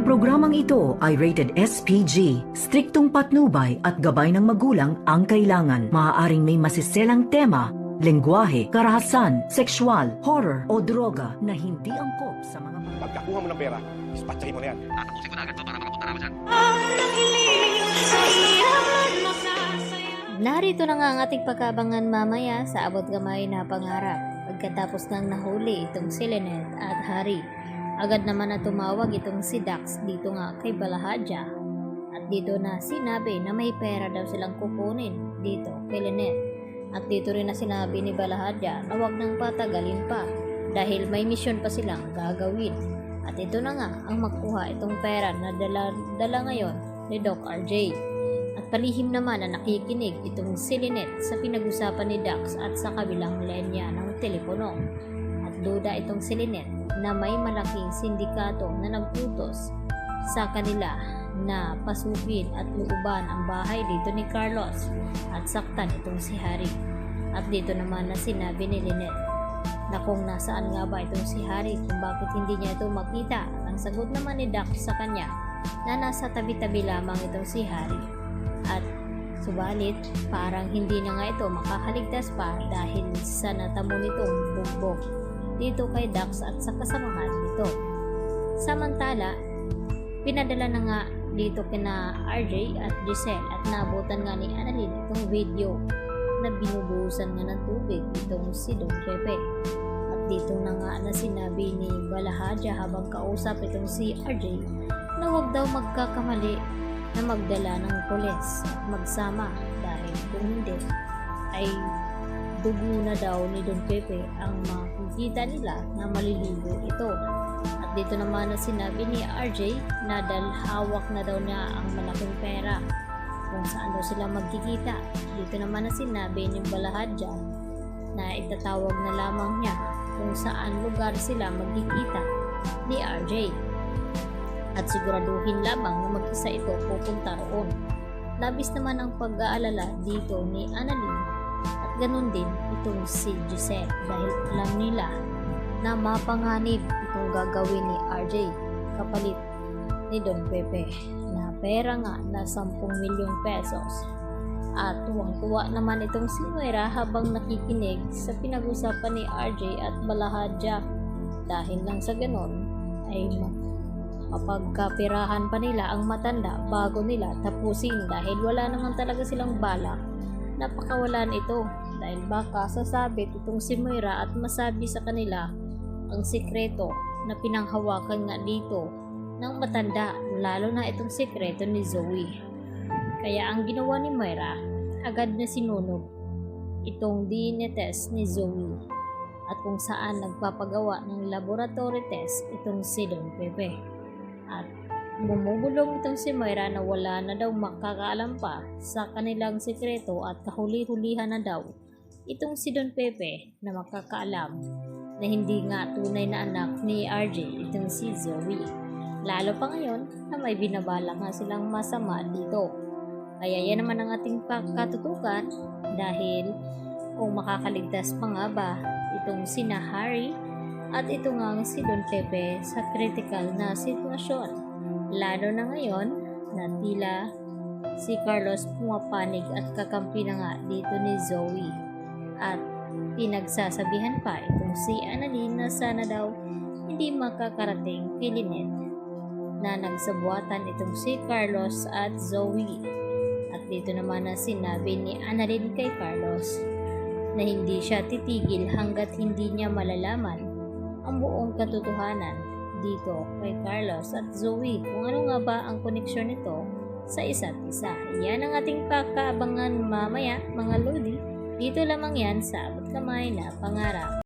programang ito ay rated SPG. Striktong patnubay at gabay ng magulang ang kailangan. Maaaring may masiselang tema, lengguwahe, karahasan, sexual, horror o droga na hindi angkop sa mga Pagkakuha mo ng pera, dispatchahin mo na yan. Tatapusin ko na agad to para makapunta na ako dyan. Narito na nga ang ating pagkabangan mamaya sa abot kamay na pangarap. Pagkatapos ngang nahuli itong si Lynette at Harry, agad naman na tumawag itong si Dax dito nga kay Balahadja. At dito na sinabi na may pera daw silang kukunin dito kay Lynette. At dito rin na sinabi ni Balahadja na huwag nang patagalin pa dahil may misyon pa silang gagawin. At ito na nga ang makuha itong pera na dala ngayon ni Doc RJ. At palihim naman na nakikinig itong si Lynette sa pinag-usapan ni Dax at sa kabilang linya ng telepono. At duda itong si Lynette na may malaking sindikato na nagtutos sa kanila na pasukin at luuban ang bahay dito ni Carlos at saktan itong si Harry. At dito naman na sinabi ni Lynette na kung nasaan nga ba itong si Harry, kung bakit hindi niya ito makita. Ang sagot naman ni Dax sa kanya na nasa tabi-tabi lamang itong si Harry. At subalit parang hindi na nga ito makakaligtas pa dahil sa natamo nitong bugbog dito kay Dax at sa kasamahan nito. Samantala, pinadala na nga dito kina RJ at Giselle at nabutan nga ni Annalyn itong video na binubuhusan nga ng tubig itong si Don Pepe. At dito na nga na sinabi ni Balahadja habang kausap itong si RJ na huwag daw magkakamali na magdala ng pulis at magsama dahil kung hindi ay dugo na daw ni Don Pepe ang makikita nila na maliligo ito. At dito naman na sinabi ni RJ na dahil hawak na daw niya ang malaking pera kung saan daw sila magkikita. Dito naman na sinabi ni Balahadja na itatawag na lamang niya kung saan lugar sila magkikita ni RJ. At siguraduhin lamang na mag-isa ito pupunta roon. Labis naman ang pag-aalala dito ni Annalyn at ganun din itong si Giselle dahil alam nila na mapanganib itong gagawin ni RJ kapalit ni Don Pepe na pera nga na 10 milyong pesos. At tuwang-tuwa naman itong si Moira habang nakikinig sa pinag-usapan ni RJ at Balahadja dahil lang sa ganun ay mapagkapirahan pa nila ang matanda bago nila tapusin dahil wala naman talaga silang balak na pakawalan ito dahil baka sasabit itong si Moira at masabi sa kanila ang sikreto na pinanghawakan nga dito ng matanda, lalo na itong sikreto ni Zoe. Kaya ang ginawa ni Moira, agad na sinunog itong DNA test ni Zoe at kung saan nagpapagawa ng laboratory test itong si Don Pepe. At bumubulong itong si Moira na wala na daw makakaalam pa sa kanilang sikreto at kahuli-hulihan na daw itong si Don Pepe na makakaalam na hindi nga tunay na anak ni RJ itong si Zoe. Lalo pa ngayon na may binabala nga silang masama dito. Kaya yan naman ang ating pagkatutukan dahil kung makakaligtas pa nga ba itong sina Harry at ito nga si Don Pepe sa critical na sitwasyon. Lalo na ngayon na tila si Carlos pumapanig at kakampi na nga dito ni Zoe. At pinagsasabihan pa itong si Annalyn na sana daw hindi makakarating kay Lynette na nagsabuatan itong si Carlos at Zoe. At dito naman na sinabi ni Annalyn kay Carlos na hindi siya titigil hanggat hindi niya malalaman ang buong katotohanan dito kay Carlos at Zoe kung ano nga ba ang koneksyon nito sa isa't isa. Yan ang ating pagkaabangan mamaya mga lodi. Dito lamang yan sa abot kamay na pangarap.